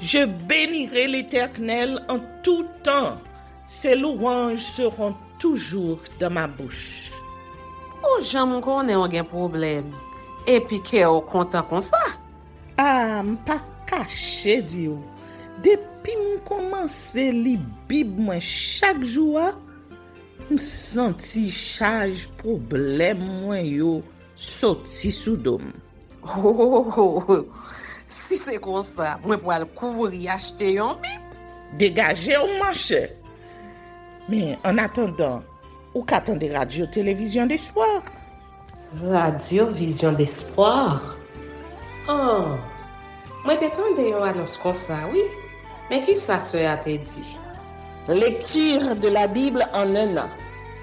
Je bénirai l'Éternel en tout temps. Ses louanges seront toujours dans ma bouche. Oh, j'aime qu'on ait un problème. Et puis qu'elle est content comme ça. Ah, m'pas caché, Dieu. Depuis m'commence li Bible moi chaque jour, m'senti charge problème moi yo sorti sous dôme. Oh, si c'est comme ça, moi pour aller couvrir acheter un Bible. Dégager au marché. Mais en attendant, ou qu'attendez radio-télévision d'espoir? Radio Vision d'Espoir. Oh, moi t'attendais une annonce comme ça, oui. Mais qui ça a te dit? Lecture de la Bible en un an.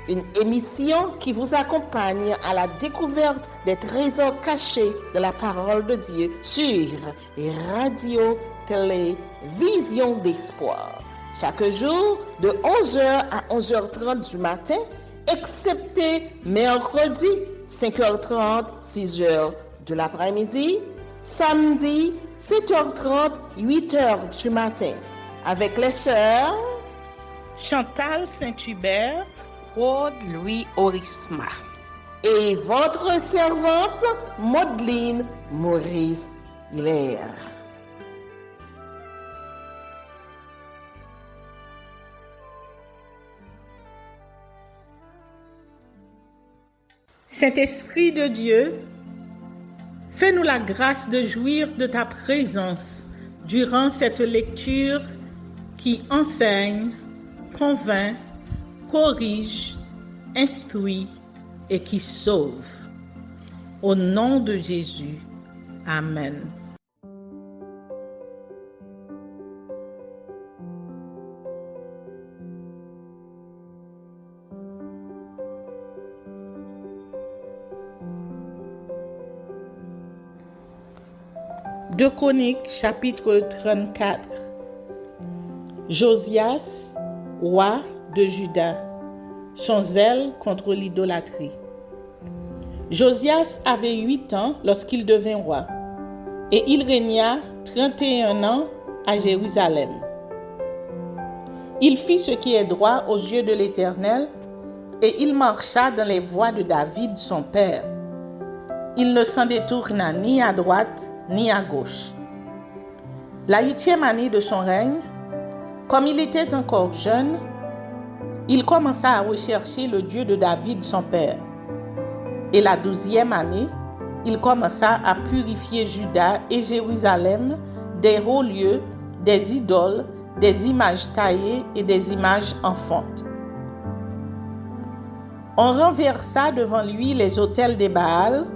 Une émission qui vous accompagne à la découverte des trésors cachés de la parole de Dieu sur Radio Télévision d'Espoir. Chaque jour de 11h à 11h30 du matin, excepté mercredi 5h30, 6h de l'après-midi, samedi 7h30, 8h du matin, avec les sœurs Chantal Saint-Hubert, Claude Louis Orisma. Et votre servante, Maudeline Maurice Hilaire. Saint-Esprit de Dieu, fais-nous la grâce de jouir de ta présence durant cette lecture qui enseigne, convainc, corrige, instruit et qui sauve. Au nom de Jésus. Amen. Deux Chroniques, chapitre 34. Josias, roi de Juda, son zèle contre l'idolâtrie. Josias avait 8 ans lorsqu'il devint roi, et il régna 31 ans à Jérusalem. Il fit ce qui est droit aux yeux de l'Éternel, et il marcha dans les voies de David son père. Il ne s'en détourna ni à droite ni à gauche. La 8e année de son règne, comme il était encore jeune, il commença à rechercher le Dieu de David son père. Et la 12e année, il commença à purifier Juda et Jérusalem des hauts lieux, des idoles, des images taillées et des images enfantes. On renversa devant lui les autels des Baals,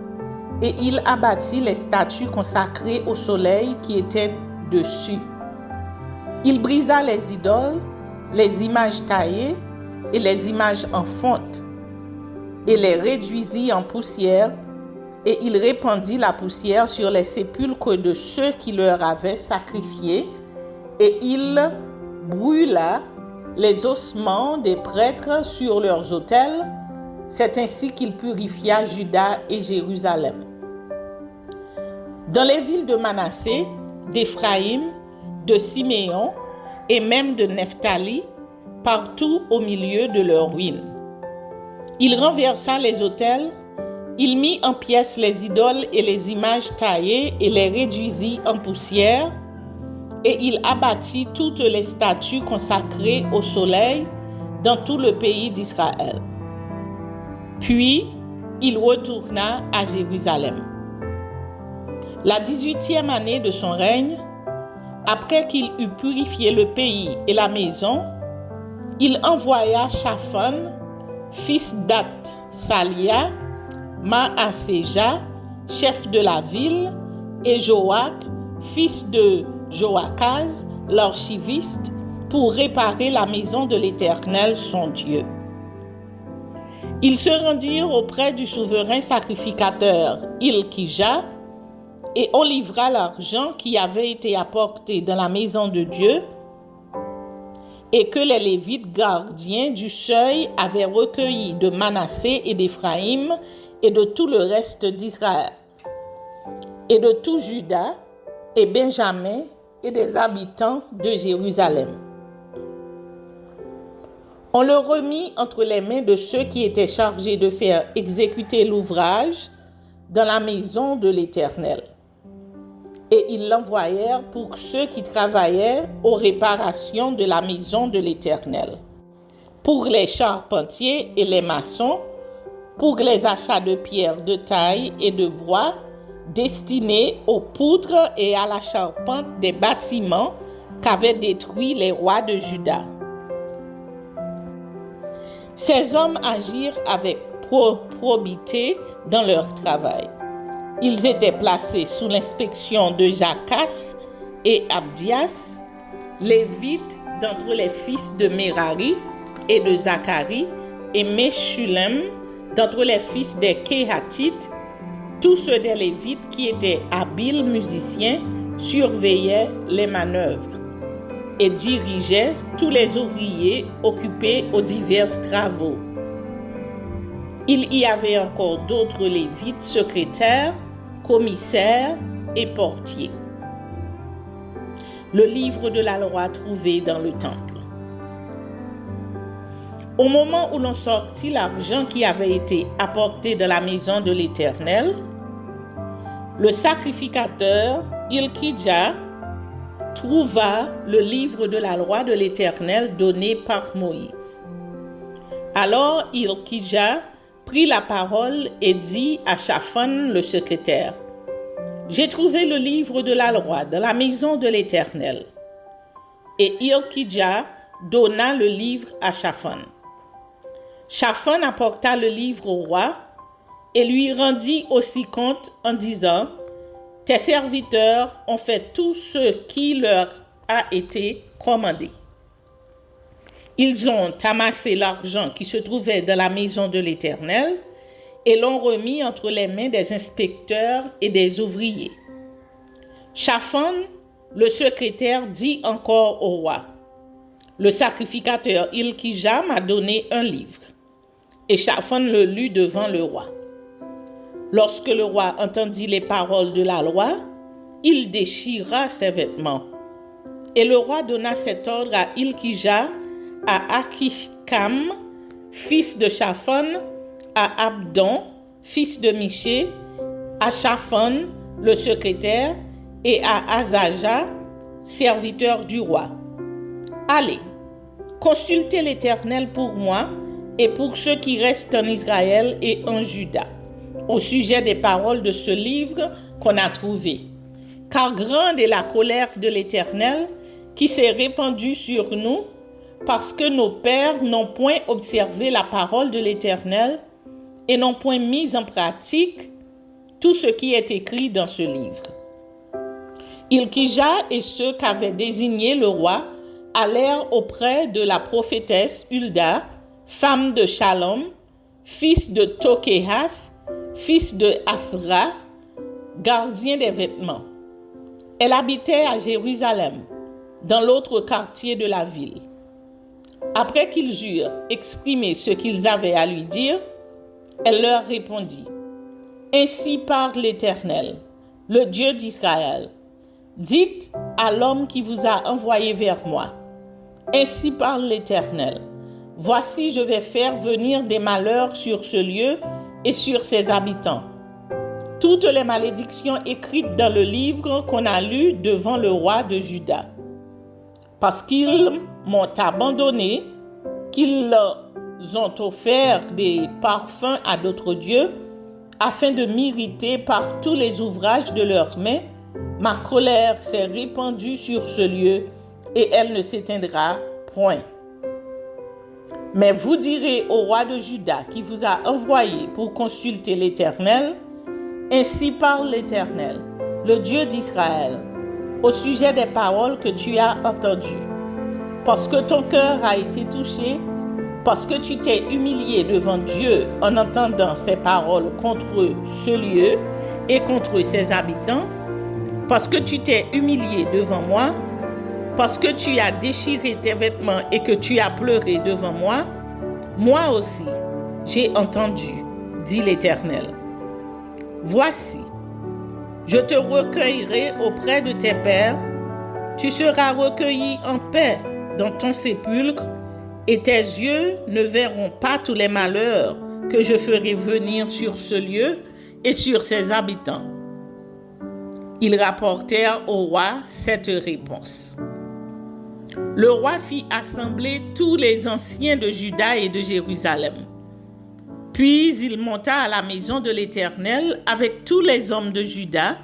et il abattit les statues consacrées au soleil qui étaient dessus. Il brisa les idoles, les images taillées et les images enfantes, et les réduisit en poussière, et il répandit la poussière sur les sépulcres de ceux qui leur avaient sacrifié, et il brûla les ossements des prêtres sur leurs autels. C'est ainsi qu'il purifia Juda et Jérusalem. Dans les villes de Manassé, d'Éphraïm, de Siméon et même de Nephtali, partout au milieu de leurs ruines. Il renversa les autels, il mit en pièces les idoles et les images taillées et les réduisit en poussière, et il abattit toutes les statues consacrées au soleil dans tout le pays d'Israël. Puis, il retourna à Jérusalem. La 18e année de son règne, après qu'il eut purifié le pays et la maison, il envoya Shaphan, fils d'Ath-Salia, Maaséja, chef de la ville, et Joach, fils de Joachaz, l'archiviste, pour réparer la maison de l'Éternel, son Dieu. Ils se rendirent auprès du souverain sacrificateur Hilkija, et on livra l'argent qui avait été apporté dans la maison de Dieu et que les Lévites gardiens du seuil avaient recueilli de Manassé et d'Éphraïm et de tout le reste d'Israël, et de tout Juda et Benjamin et des habitants de Jérusalem. On le remit entre les mains de ceux qui étaient chargés de faire exécuter l'ouvrage dans la maison de l'Éternel. Et ils l'envoyèrent pour ceux qui travaillaient aux réparations de la maison de l'Éternel, pour les charpentiers et les maçons, pour les achats de pierres de taille et de bois destinés aux poutres et à la charpente des bâtiments qu'avaient détruits les rois de Juda. Ces hommes agirent avec probité dans leur travail. Ils étaient placés sous l'inspection de Jacash et Abdias, lévites d'entre les fils de Merari et de Zacharie, et Meshulem d'entre les fils des Kéhatites. Tous ceux des Lévites qui étaient habiles musiciens surveillaient les manœuvres et dirigeaient tous les ouvriers occupés aux divers travaux. Il y avait encore d'autres Lévites secrétaires, commissaires et portiers. Le livre de la loi trouvé dans le temple. Au moment où l'on sortit l'argent qui avait été apporté de la maison de l'Éternel, le sacrificateur Hilkidja trouva le livre de la loi de l'Éternel donné par Moïse. Alors Hilkidja prit la parole et dit à Shaphan le secrétaire: « J'ai trouvé le livre de la loi dans la maison de l'Éternel. » Et Hilkidja donna le livre à Shaphan. Shaphan apporta le livre au roi et lui rendit aussi compte en disant: « Tes serviteurs ont fait tout ce qui leur a été commandé. Ils ont amassé l'argent qui se trouvait dans la maison de l'Éternel et l'ont remis entre les mains des inspecteurs et des ouvriers. » Shaphan, le secrétaire, dit encore au roi: « Le sacrificateur Hilkidja m'a donné un livre. » Et Shaphan le lut devant le roi. Lorsque le roi entendit les paroles de la loi, il déchira ses vêtements. Et le roi donna cet ordre à Hilkidja, à Achikam, fils de Shaphan, à Abdon, fils de Miché, à Shaphan, le secrétaire, et à Azaja, serviteur du roi. « Allez, consultez l'Éternel pour moi et pour ceux qui restent en Israël et en Juda, au sujet des paroles de ce livre qu'on a trouvé. Car grande est la colère de l'Éternel qui s'est répandue sur nous, parce que nos pères n'ont point observé la parole de l'Éternel et n'ont point mis en pratique tout ce qui est écrit dans ce livre. » Hilkidja et ceux qu'avait désigné le roi allèrent auprès de la prophétesse Hulda, femme de Shalom, fils de Tokehath, fils de Asra, gardien des vêtements. Elle habitait à Jérusalem, dans l'autre quartier de la ville. Après qu'ils eurent exprimé ce qu'ils avaient à lui dire, elle leur répondit: « Ainsi parle l'Éternel, le Dieu d'Israël. Dites à l'homme qui vous a envoyé vers moi: Ainsi parle l'Éternel. Voici, je vais faire venir des malheurs sur ce lieu et sur ses habitants. Toutes les malédictions écrites dans le livre qu'on a lu devant le roi de Juda. Parce qu'ils m'ont abandonné, qu'ils ont offert des parfums à d'autres dieux, afin de m'irriter par tous les ouvrages de leurs mains, ma colère s'est répandue sur ce lieu et elle ne s'éteindra point. Mais vous direz au roi de Juda qui vous a envoyé pour consulter l'Éternel: Ainsi parle l'Éternel, le Dieu d'Israël, au sujet des paroles que tu as entendues. Parce que ton cœur a été touché, parce que tu t'es humilié devant Dieu en entendant ces paroles contre ce lieu et contre ses habitants, parce que tu t'es humilié devant moi, parce que tu as déchiré tes vêtements et que tu as pleuré devant moi, moi aussi, j'ai entendu, dit l'Éternel. Voici, je te recueillerai auprès de tes pères Tu seras recueilli en paix dans ton sépulcre, et tes yeux ne verront pas tous les malheurs que je ferai venir sur ce lieu et sur ses habitants. » Ils rapportèrent au roi cette réponse. Le roi fit assembler tous les anciens de Juda et de Jérusalem. Puis il monta à la maison de l'Éternel avec tous les hommes de Juda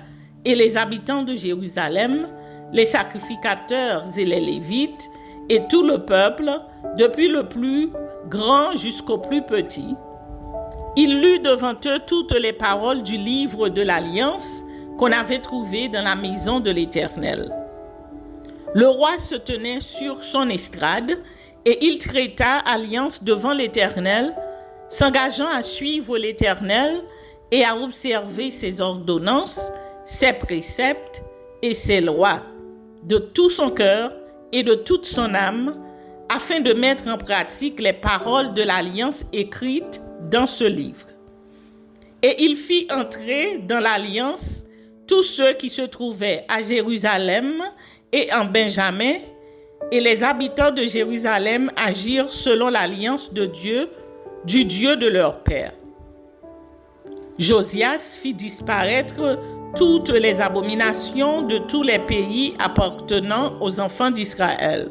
et les habitants de Jérusalem, les sacrificateurs et les Lévites, et tout le peuple, depuis le plus grand jusqu'au plus petit. Il lut devant eux toutes les paroles du livre de l'Alliance qu'on avait trouvé dans la maison de l'Éternel. Le roi se tenait sur son estrade et il traita alliance devant l'Éternel, s'engageant à suivre l'Éternel et à observer ses ordonnances, ses préceptes et ses lois, de tout son cœur et de toute son âme, afin de mettre en pratique les paroles de l'alliance écrites dans ce livre. Et il fit entrer dans l'alliance tous ceux qui se trouvaient à Jérusalem et en Benjamin, et les habitants de Jérusalem agirent selon l'alliance de Dieu, du Dieu de leur père. Josias fit disparaître toutes les abominations de tous les pays appartenant aux enfants d'Israël,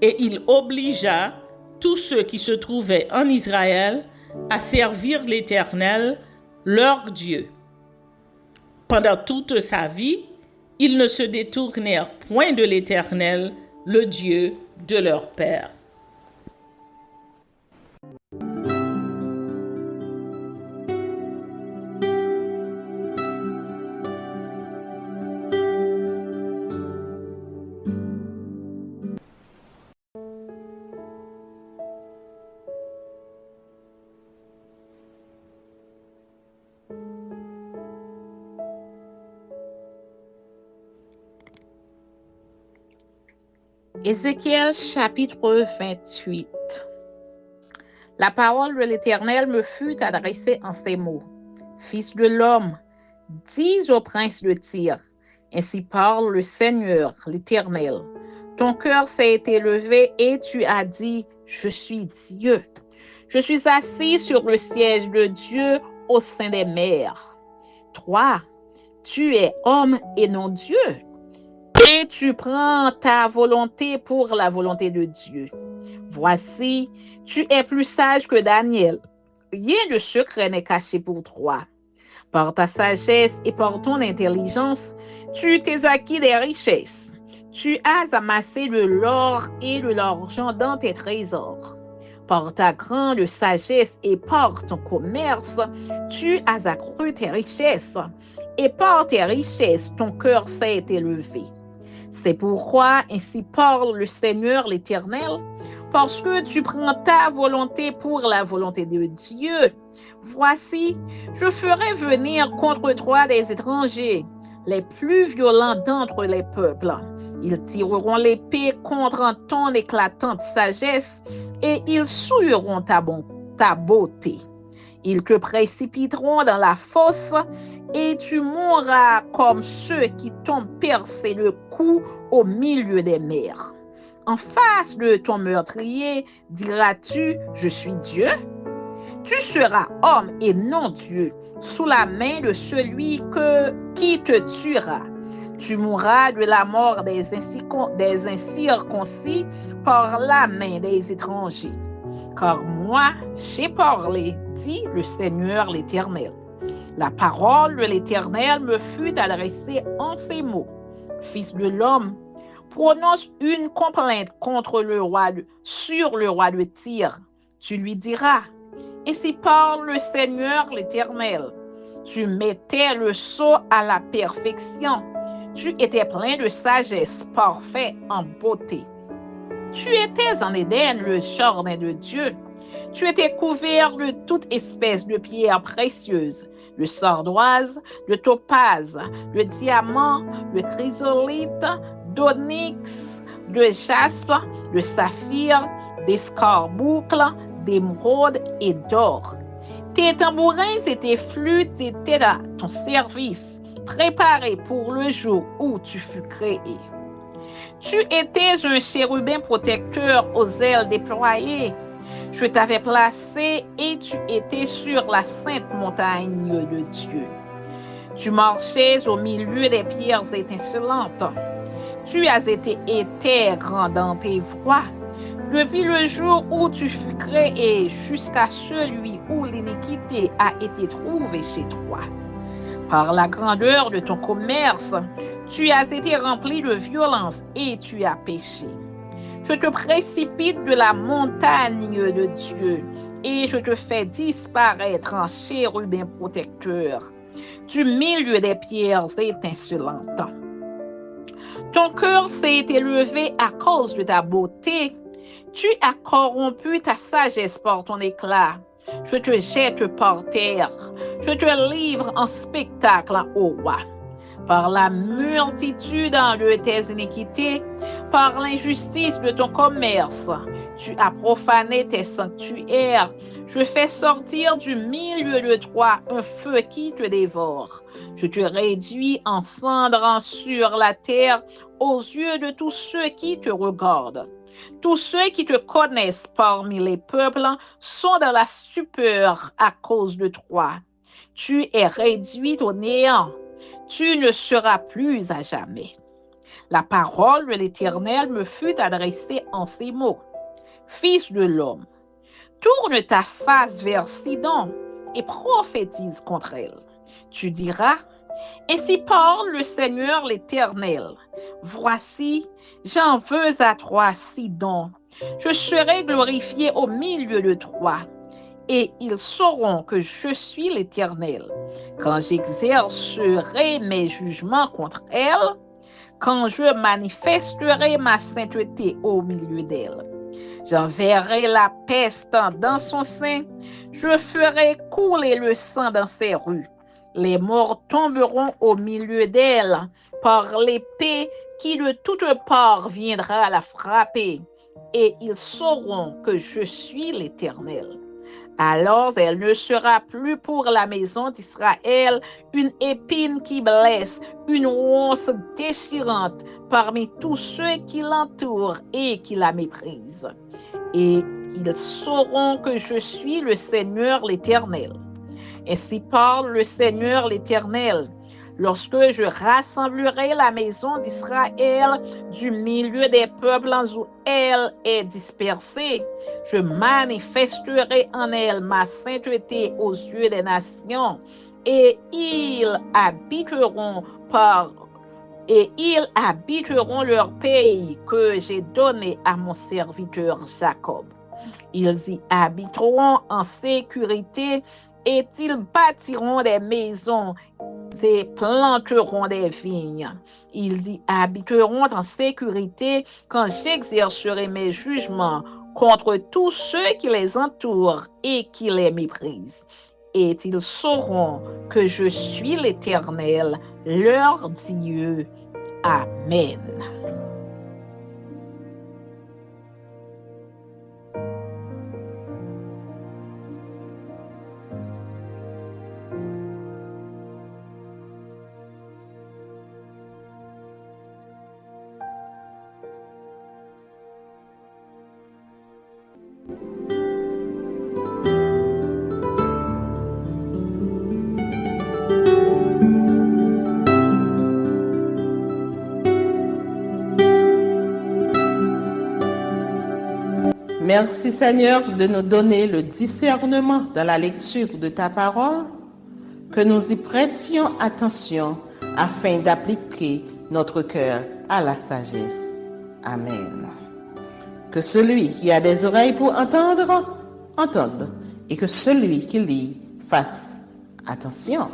et il obligea tous ceux qui se trouvaient en Israël à servir l'Éternel, leur Dieu. Pendant toute sa vie, ils ne se détournèrent point de l'Éternel, le Dieu de leur père. Ézéchiel chapitre 28. La parole de l'Éternel me fut adressée en ces mots. Fils de l'homme, dis au prince de Tyr, ainsi parle le Seigneur, l'Éternel. Ton cœur s'est élevé et tu as dit, je suis Dieu. Je suis assis sur le siège de Dieu au sein des mers. Toi, tu es homme et non Dieu. Et tu prends ta volonté pour la volonté de Dieu. Voici, tu es plus sage que Daniel. Rien de secret n'est caché pour toi. Par ta sagesse et par ton intelligence, tu t'es acquis des richesses. Tu as amassé de l'or et de l'argent dans tes trésors. Par ta grande sagesse et par ton commerce, tu as accru tes richesses. Et par tes richesses, ton cœur s'est élevé. C'est pourquoi ainsi parle le Seigneur l'Éternel, parce que tu prends ta volonté pour la volonté de Dieu. Voici, je ferai venir contre toi des étrangers, les plus violents d'entre les peuples. Ils tireront l'épée contre ton éclatante sagesse et ils souilleront ta beauté. Ils te précipiteront dans la fosse et tu mourras comme ceux qui t'ont percé le cou au milieu des mers. En face de ton meurtrier, diras-tu, je suis Dieu? Tu seras homme et non Dieu, sous la main de celui qui te tuera. Tu mourras de la mort des incirconcis par la main des étrangers. Car moi, j'ai parlé, dit le Seigneur l'Éternel. La parole de l'Éternel me fut adressée en ces mots. Fils de l'homme, prononce une complainte contre sur le roi de Tyr. Tu lui diras, ainsi parle le Seigneur l'Éternel. Tu mettais le sceau à la perfection. Tu étais plein de sagesse, parfait en beauté. Tu étais en Éden, le jardin de Dieu. Tu étais couvert de toute espèce de pierres précieuses, de sardoise, de topaze, de diamant, de chrysolite, d'onyx, de jaspe, de saphir, d'escarboucle, d'émeraude et d'or. Tes tambourins et tes flûtes étaient à ton service, préparés pour le jour où tu fus créé. Tu étais un chérubin protecteur aux ailes déployées. Je t'avais placé et tu étais sur la sainte montagne de Dieu. Tu marchais au milieu des pierres étincelantes. Tu as été intègre dans tes voies, depuis le jour où tu fus créé jusqu'à celui où l'iniquité a été trouvée chez toi. Par la grandeur de ton commerce, tu as été rempli de violence et tu as péché. Je te précipite de la montagne de Dieu et je te fais disparaître en chérubin protecteur du milieu des pierres étincelantes. Ton cœur s'est élevé à cause de ta beauté. Tu as corrompu ta sagesse par ton éclat. Je te jette par terre. Je te livre en spectacle au roi. Par la multitude de tes iniquités, par l'injustice de ton commerce, tu as profané tes sanctuaires. Je fais sortir du milieu de toi un feu qui te dévore. Je te réduis en cendres sur la terre aux yeux de tous ceux qui te regardent. Tous ceux qui te connaissent parmi les peuples sont dans la stupeur à cause de toi. Tu es réduit au néant. Tu ne seras plus à jamais. La parole de l'Éternel me fut adressée en ces mots. Fils de l'homme, tourne ta face vers Sidon et prophétise contre elle. Tu diras, ainsi parle le Seigneur l'Éternel. Voici, j'en veux à toi, Sidon. Je serai glorifié au milieu de toi. Et ils sauront que je suis l'Éternel, quand j'exercerai mes jugements contre elle, quand je manifesterai ma sainteté au milieu d'elle. J'enverrai la peste dans son sein, je ferai couler le sang dans ses rues. Les morts tomberont au milieu d'elle par l'épée qui de toutes parts viendra la frapper, et ils sauront que je suis l'Éternel. Alors elle ne sera plus pour la maison d'Israël une épine qui blesse, une ronce déchirante parmi tous ceux qui l'entourent et qui la méprisent. Et ils sauront que je suis le Seigneur l'Éternel. Ainsi parle le Seigneur l'Éternel. Lorsque je rassemblerai la maison d'Israël du milieu des peuples où elle est dispersée, je manifesterai en elle ma sainteté aux yeux des nations, et ils habiteront leur pays que j'ai donné à mon serviteur Jacob. Ils y habiteront en sécurité et ils bâtiront des maisons et planteront des vignes. Ils y habiteront en sécurité quand j'exercerai mes jugements contre tous ceux qui les entourent et qui les méprisent. Et ils sauront que je suis l'Éternel, leur Dieu. Amen. Merci Seigneur de nous donner le discernement dans la lecture de ta parole, que nous y prêtions attention afin d'appliquer notre cœur à la sagesse. Amen. Que celui qui a des oreilles pour entendre, entende, et que celui qui lit fasse attention.